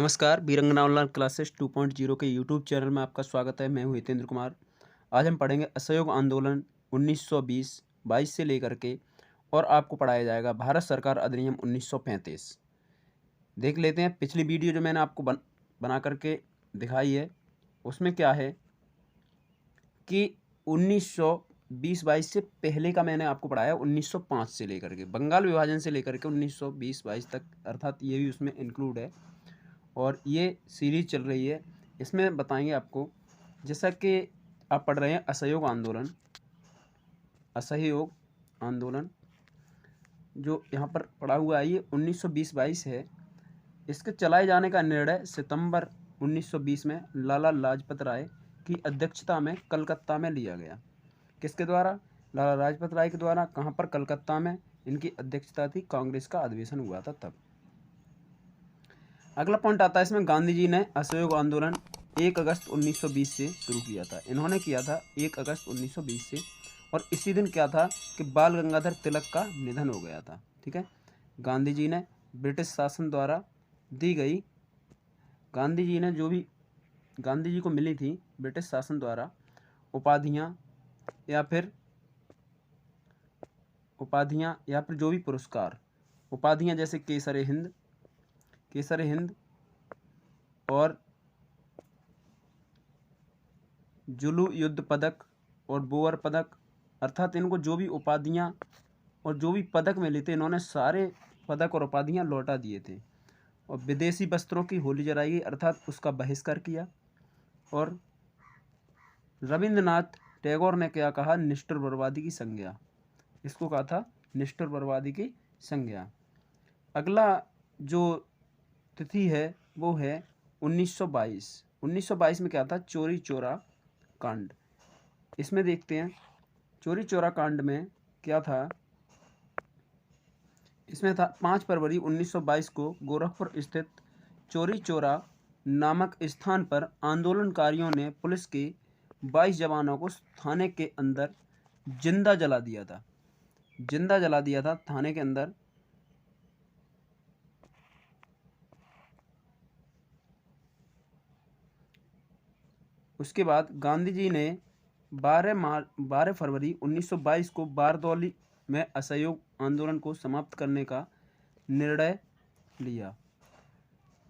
नमस्कार, बीरंगना online classes 2.0 के YouTube channel में आपका स्वागत है। मैं हूं हितेंद्र कुमार। आज हम पढ़ेंगे असहयोग आंदोलन 1920-22 से लेकर के और आपको पढ़ाया जाएगा भारत सरकार अधिनियम 1935। देख लेते हैं पिछली वीडियो जो मैंने आपको बना करके दिखाई है, उसमें क्या है कि 1920-22 से पहले का मैंने आपको पढ़ाया 1905 से लेकर के, बंगाल विभाजन से लेकर के 1920-22 तक, अर्थात ये भी उसमें इंक्लूड है और ये सीरीज चल रही है। इसमें बताएंगे आपको, जैसा कि आप पढ़ रहे हैं असहयोग आंदोलन जो यहाँ पर पढ़ा हुआ है ये 1920-22 है। इसके चलाए जाने का निर्णय सितंबर 1920 में लाला लाजपत राय की अध्यक्षता में कलकत्ता में लिया गया। किसके द्वारा? लाला लाजपत राय के द्वारा। कहाँ पर? कलकत्ता में इनकी अध्यक्षता थी। कांग्रेस का अधिवेशन हुआ था तब। अगला पॉइंट आता है इसमें, गांधी जी ने असहयोग आंदोलन 1 अगस्त 1920 से शुरू किया था। इन्होंने किया था 1 अगस्त 1920 से, और इसी दिन क्या था कि बाल गंगाधर तिलक का निधन हो गया था। ठीक है, गांधी जी ने ब्रिटिश शासन द्वारा दी गई, गांधी जी ने जो भी गांधी जी को मिली थी ब्रिटिश शासन द्वारा उपाधियाँ या फिर जो भी पुरस्कार, उपाधियाँ जैसे केसर हिंद और जुलू युद्ध पदक और बोअर पदक, अर्थात इनको जो भी उपाधियाँ और जो भी पदक मिले थे, इन्होंने सारे पदक और उपाधियाँ लौटा दिए थे। और विदेशी वस्त्रों की होली जलाई गई, अर्थात उसका बहिष्कार किया। और रविंद्रनाथ टैगोर ने क्या कहा? निष्ठुर बर्बादी की संज्ञा। इसको कहा था निष्ठुर बर्बादी की संज्ञा। अगला जो तिथि है वो है 1922। 1922 में क्या था? चोरी चोरा कांड। इसमें देखते हैं चोरी चोरा कांड में क्या था। इसमें था 5 फरवरी 1922 को गोरखपुर स्थित चोरी चोरा नामक स्थान पर आंदोलनकारियों ने पुलिस के 22 जवानों को थाने के अंदर जिंदा जला दिया था थाने के अंदर। उसके बाद गांधी जी ने 12 फरवरी 1922 को बारदौली में असहयोग आंदोलन को समाप्त करने का निर्णय लिया।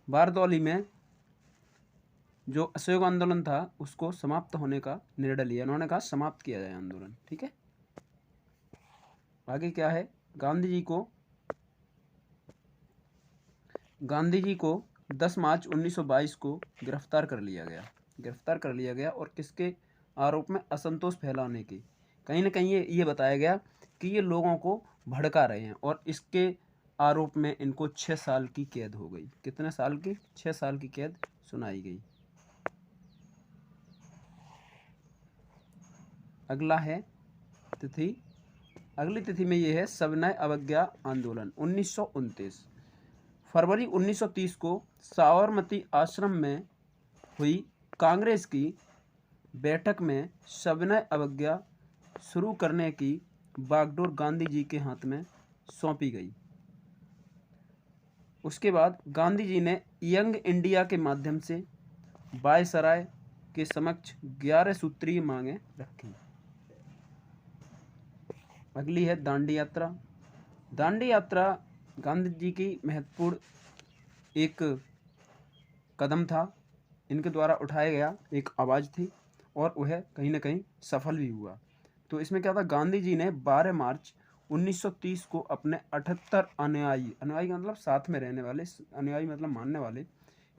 बारदौली में जो असहयोग आंदोलन था उसको समाप्त होने का निर्णय लिया। उन्होंने कहा समाप्त किया जाए आंदोलन। ठीक है, आगे क्या है? गांधी जी को 10 मार्च 1922 को गिरफ्तार कर लिया गया और किसके आरोप में? असंतोष फैलाने की। कहीं ना कहीं ये बताया गया कि ये लोगों को भड़का रहे हैं, और इसके आरोप में इनको 6 साल की कैद हो गई। कितने साल की? 6 साल की कैद सुनाई गई। अगला है तिथि, अगली तिथि में ये है सविनय अवज्ञा आंदोलन 1929। फरवरी 1930 को साबरमती आश्रम में हुई कांग्रेस की बैठक में सविनय अवज्ञा शुरू करने की बागडोर गांधी जी के हाथ में सौंपी गई। उसके बाद गांधी जी ने यंग इंडिया के माध्यम से वायसराय के समक्ष 11 सूत्रीय मांगें रखी। अगली है दांडी यात्रा गांधी जी की महत्वपूर्ण एक कदम था, इनके द्वारा उठाया गया एक आवाज़ थी, और वह कहीं ना कहीं सफल भी हुआ। तो इसमें क्या था? गांधी जी ने 12 मार्च 1930 को अपने 78 अनुयायी का मतलब साथ में रहने वाले, अनुयायी मतलब मानने वाले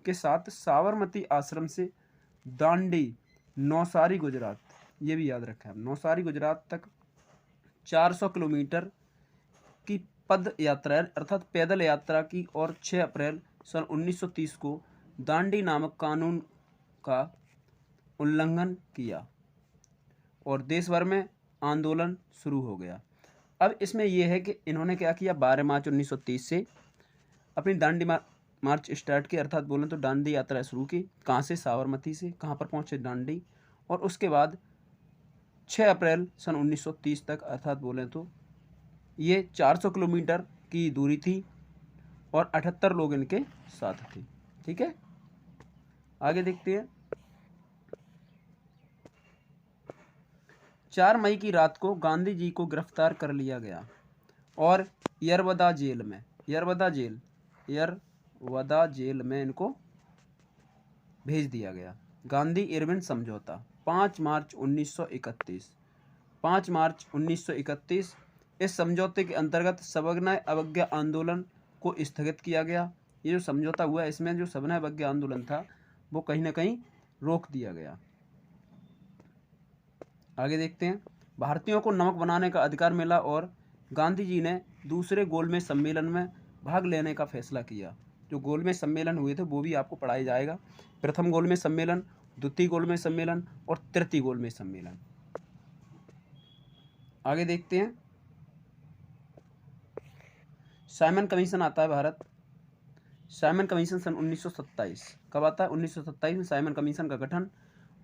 के साथ साबरमती आश्रम से दांडी नौसारी गुजरात, ये भी याद रखें, नौसारी गुजरात तक 400 किलोमीटर की पद यात्रा अर्थात पैदल यात्रा की, और 6 अप्रैल सन 1930 को दांडी नामक कानून का उल्लंघन किया और देश भर में आंदोलन शुरू हो गया। अब इसमें यह है कि इन्होंने क्या किया? 12 मार्च 1930 से अपनी दांडी मार्च स्टार्ट की, अर्थात बोलें तो दांडी यात्रा शुरू की। कहाँ से? साबरमती से। कहाँ पर पहुँचे? दांडी। और उसके बाद 6 अप्रैल सन 1930 तक, अर्थात बोलें तो ये 400 किलोमीटर की दूरी थी और 78 लोग इनके साथ थे। ठीक है, आगे देखते हैं। 4 मई की रात को गांधी जी को गिरफ्तार कर लिया गया और यरवदा जेल में इनको भेज दिया गया। गांधी इरविन समझौता 5 मार्च 1931। 5 मार्च 1931 इस समझौते के अंतर्गत सविनय अवज्ञा आंदोलन को स्थगित किया गया। ये जो समझौता हुआ इसमें जो सविनय अवज्ञा आंदोलन था वो कहीं ना कहीं रोक दिया गया। आगे देखते हैं। भारतीयों को नमक बनाने का अधिकार मिला और गांधी जी ने दूसरे गोलमेज सम्मेलन में भाग लेने का फैसला किया। जो गोलमेज सम्मेलन हुए थे वो भी आपको पढ़ाया जाएगा। प्रथम गोलमेज सम्मेलन, द्वितीय गोलमेज सम्मेलन और तृतीय गोलमेज सम्मेलन। आगे देखते हैं। साइमन कमीशन आता है भारत। साइमन कमीशन सन 1927 कब आता है? 1927 में साइमन कमीशन का गठन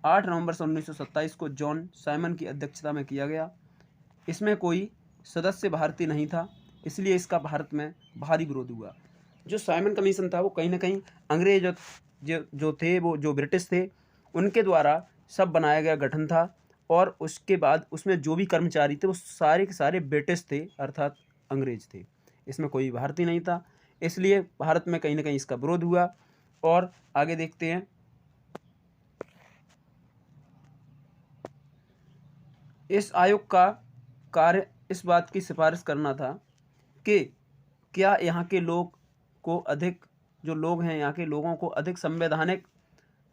8 नवंबर सन 1927 को जॉन साइमन की अध्यक्षता में किया गया। इसमें कोई सदस्य भारतीय नहीं था, इसलिए इसका भारत में भारी विरोध हुआ। जो साइमन कमीशन था वो कहीं ना कहीं अंग्रेज जो थे, वो जो ब्रिटिश थे, उनके द्वारा सब बनाया गया गठन था और उसके बाद उसमें जो भी कर्मचारी थे वो सारे के सारे ब्रिटिश थे, अर्थात अंग्रेज थे। इसमें कोई भारतीय नहीं था, इसलिए भारत में कहीं ना कहीं इसका विरोध हुआ। और आगे देखते हैं। इस आयोग का कार्य इस बात की सिफारिश करना था कि क्या यहाँ के लोग को अधिक, जो लोग हैं यहाँ के लोगों को अधिक संवैधानिक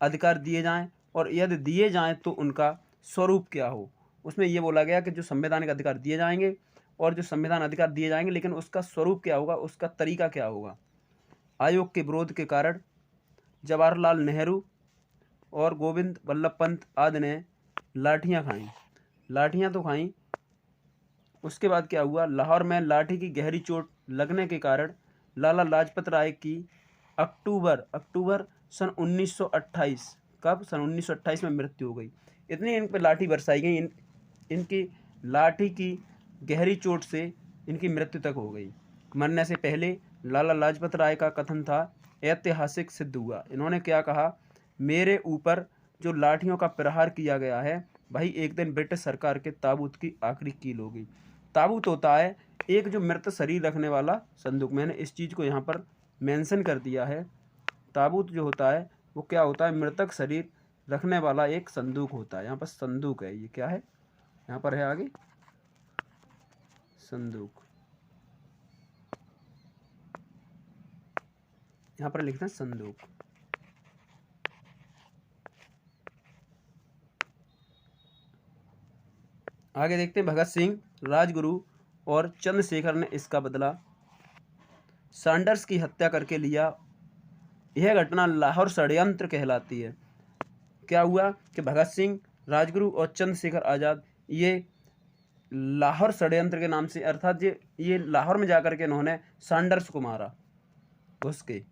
अधिकार दिए जाएं और यदि दिए जाएं तो उनका स्वरूप क्या हो। उसमें ये बोला गया कि जो संवैधानिक अधिकार दिए जाएंगे और जो संविधान अधिकार दिए जाएंगे, लेकिन उसका स्वरूप क्या होगा, उसका तरीका क्या होगा। आयोग के विरोध के कारण जवाहरलाल नेहरू और गोविंद वल्लभ पंत आदि ने लाठियाँ खाईं। लाठियाँ तो खाईं, उसके बाद क्या हुआ, लाहौर में लाठी की गहरी चोट लगने के कारण लाला लाजपत राय की अक्टूबर सन 1928, कब? सन 1928 में मृत्यु हो गई। इतनी इन पर लाठी बरसाई गई, इनकी लाठी की गहरी चोट से इनकी मृत्यु तक हो गई। मरने से पहले लाला लाजपत राय का कथन था, ऐतिहासिक सिद्ध हुआ। इन्होंने क्या कहा, मेरे ऊपर जो लाठियों का प्रहार किया गया है, भाई एक दिन ब्रिटिश सरकार के ताबूत की आखिरी कील होगी। ताबूत होता है एक जो मृत शरीर रखने वाला संदूक। मैंने इस चीज़ को यहाँ पर मेंशन कर दिया है। ताबूत जो होता है वो क्या होता है, मृतक शरीर रखने वाला एक संदूक होता है। यहाँ पर संदूक है, ये क्या है, यहाँ पर है आगे संदूक, यहाँ पर लिखना संदूक। आगे देखते हैं। भगत सिंह, राजगुरु और चंद्रशेखर ने इसका बदला सैंडर्स की हत्या करके लिया। यह घटना लाहौर षड्यंत्र कहलाती है। क्या हुआ कि भगत सिंह, राजगुरु और चंद्रशेखर आज़ाद ये लाहौर षड्यंत्र के नाम से, अर्थात ये लाहौर में जाकर के इन्होंने सैंडर्स को मारा घुस के।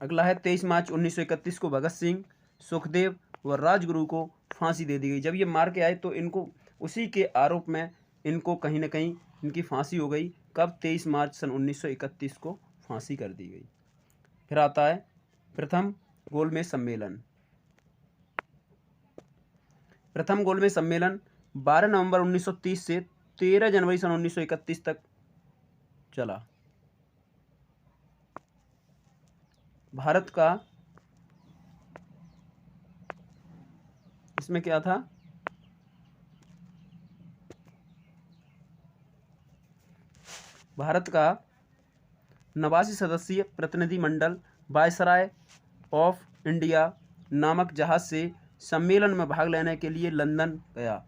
अगला है 23 मार्च 1931 को भगत सिंह, सुखदेव व राजगुरु को फांसी दे दी गई। जब ये मार के आए तो इनको उसी के आरोप में इनको कहीं ना कहीं इनकी फांसी हो गई। कब? 23 मार्च सन 1931 को फांसी कर दी गई। फिर आता है प्रथम गोलमेज सम्मेलन। प्रथम गोलमेज सम्मेलन 12 नवंबर 1930 से 13 जनवरी सन 1931 तक चला। भारत का इसमें क्या था, भारत का 89 सदस्यीय प्रतिनिधि मंडल वायसराय ऑफ इंडिया नामक जहाज से सम्मेलन में भाग लेने के लिए लंदन गया।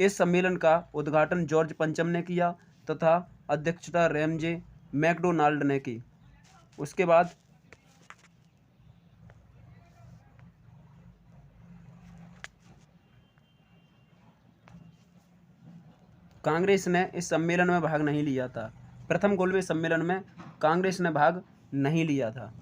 इस सम्मेलन का उद्घाटन जॉर्ज पंचम ने किया तथा अध्यक्षता रैमजे मैकडोनाल्ड ने की। उसके बाद कांग्रेस ने इस सम्मेलन में भाग नहीं लिया था। प्रथम गोलमेज सम्मेलन में कांग्रेस ने भाग नहीं लिया था।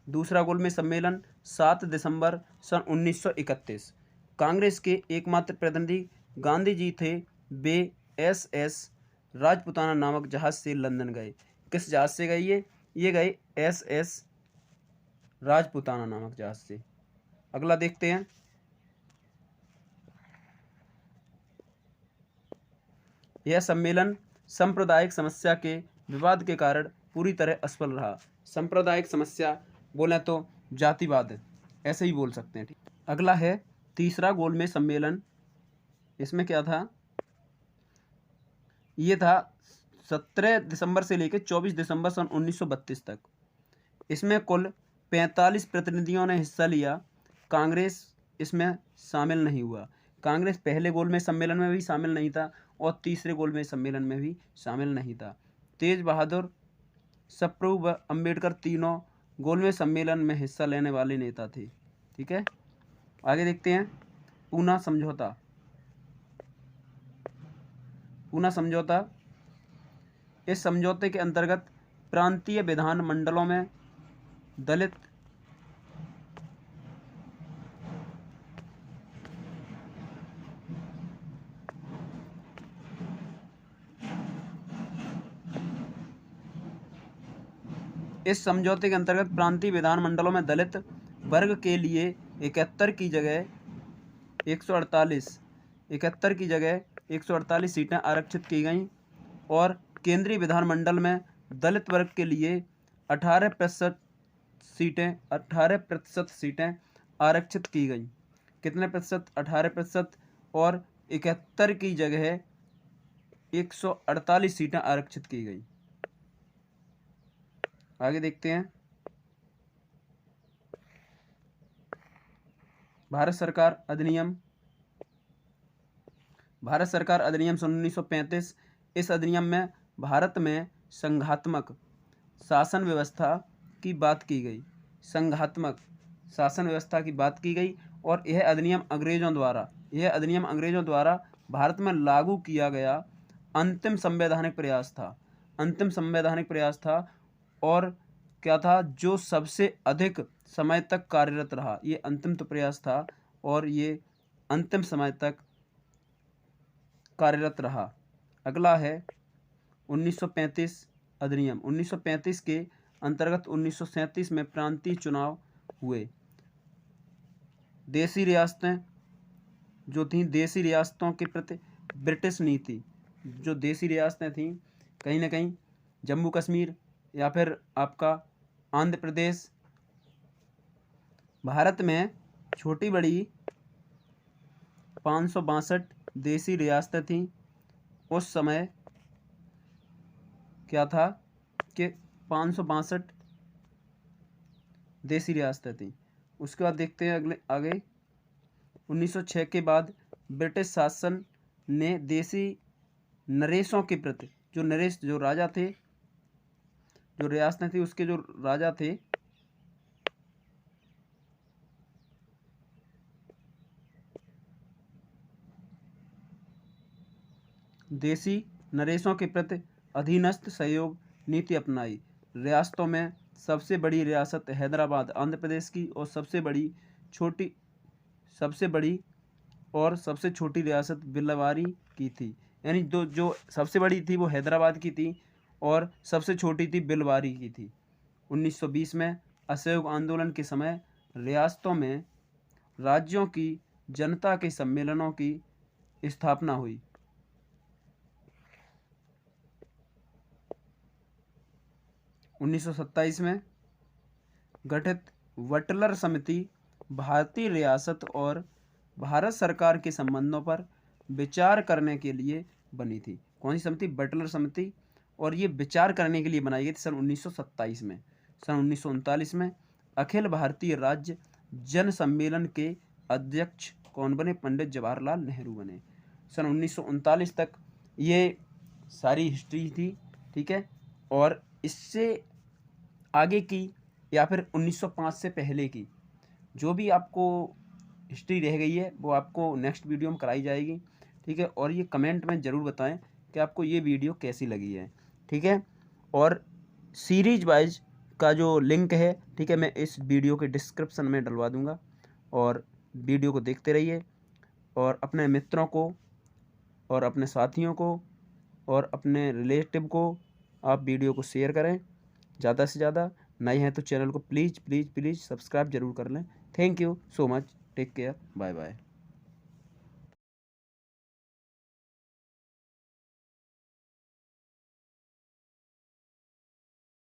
दूसरा गोलमेज सम्मेलन 7 दिसंबर सन 1931। कांग्रेस के एकमात्र प्रतिनिधि गांधी जी थे। वे SS राजपुताना नामक जहाज से लंदन गए। किस जहाज से गए ये गए SS राजपुताना नामक जहाज से। अगला देखते हैं। यह सम्मेलन सांप्रदायिक समस्या के विवाद के कारण पूरी तरह असफल रहा। सांप्रदायिक समस्या बोले तो जातिवाद, ऐसे ही बोल सकते हैं। अगला है तीसरा गोलमेज सम्मेलन। इसमें क्या था, ये था 17 दिसंबर से लेकर 24 दिसंबर सन 1932 तक। इसमें कुल 45 प्रतिनिधियों ने हिस्सा लिया। कांग्रेस इसमें शामिल नहीं हुआ। कांग्रेस पहले गोलमेज सम्मेलन में भी शामिल नहीं था और तीसरे गोलमेज सम्मेलन में भी शामिल नहीं था। तेज बहादुर, सप्रू व अम्बेडकर तीनों गोलमेज सम्मेलन में हिस्सा लेने वाले नेता थे। ठीक है, आगे देखते हैं। पूना समझौता। पूना समझौता, इस समझौते के अंतर्गत प्रांतीय विधान मंडलों में दलित इस समझौते के अंतर्गत प्रांतीय विधानमंडलों में दलित वर्ग के लिए 71 की जगह 148 सीटें आरक्षित की गईं और केंद्रीय विधानमंडल में दलित वर्ग के लिए 18% सीटें आरक्षित की गईं। कितने प्रतिशत? 18%। और 71 की जगह 148 सीटें आरक्षित की गई। आगे देखते हैं। भारत सरकार अधिनियम सन 1935। इस अधिनियम में भारत में संघात्मक शासन व्यवस्था की बात की गई। संघात्मक शासन व्यवस्था की बात की गई और यह अधिनियम अंग्रेजों द्वारा भारत में लागू किया गया अंतिम संवैधानिक प्रयास था। और क्या था, जो सबसे अधिक समय तक कार्यरत रहा। ये अंतिम तो प्रयास था और ये अंतिम समय तक कार्यरत रहा। अगला है 1935 अधिनियम। 1935 के अंतर्गत 1937 में प्रांतीय चुनाव हुए। देसी रियासतें जो थीं, देसी रियासतों के प्रति ब्रिटिश नीति, जो देसी रियासतें थीं, कहीं ना कहीं जम्मू कश्मीर या फिर आपका आंध्र प्रदेश, भारत में छोटी बड़ी 562 देसी रियासतें थीं। उस समय क्या था कि 562 देसी रियासतें थीं। उसके बाद देखते हैं आगे 1906 के बाद ब्रिटिश शासन ने देसी नरेशों के प्रति, जो राजा थे, जो रियासतें थी उसके जो राजा थे, देसी नरेशों के प्रति अधीनस्थ सहयोग नीति अपनाई। रियासतों में सबसे बड़ी रियासत हैदराबाद आंध्र प्रदेश की और सबसे बड़ी और सबसे छोटी रियासत बिलवारी की थी। यानी जो सबसे बड़ी थी वो हैदराबाद की थी और सबसे छोटी थी बिलवारी की थी। 1920 में असहयोग आंदोलन के समय रियासतों में राज्यों की जनता के सम्मेलनों की स्थापना हुई। 1927 में गठित बटलर समिति भारतीय रियासत और भारत सरकार के संबंधों पर विचार करने के लिए बनी थी। कौन सी समिति? बटलर समिति। और ये विचार करने के लिए बनाई गई थी सन 1927 में। सन 1939 में अखिल भारतीय राज्य जन सम्मेलन के अध्यक्ष कौन बने? पंडित जवाहरलाल नेहरू बने। सन 1939 तक ये सारी हिस्ट्री थी। ठीक है, और इससे आगे की या फिर 1905 से पहले की जो भी आपको हिस्ट्री रह गई है वो आपको नेक्स्ट वीडियो में कराई जाएगी। ठीक है, और ये कमेंट में ज़रूर बताएं कि आपको ये वीडियो कैसी लगी है। ठीक है, और सीरीज वाइज का जो लिंक है, ठीक है, मैं इस वीडियो के डिस्क्रिप्शन में डलवा दूंगा और वीडियो को देखते रहिए। और अपने मित्रों को और अपने साथियों को और अपने रिलेटिव को आप वीडियो को शेयर करें ज़्यादा से ज़्यादा। नए हैं तो चैनल को प्लीज़ प्लीज़ प्लीज़ सब्सक्राइब ज़रूर कर लें। Thank you so much, take care, bye bye.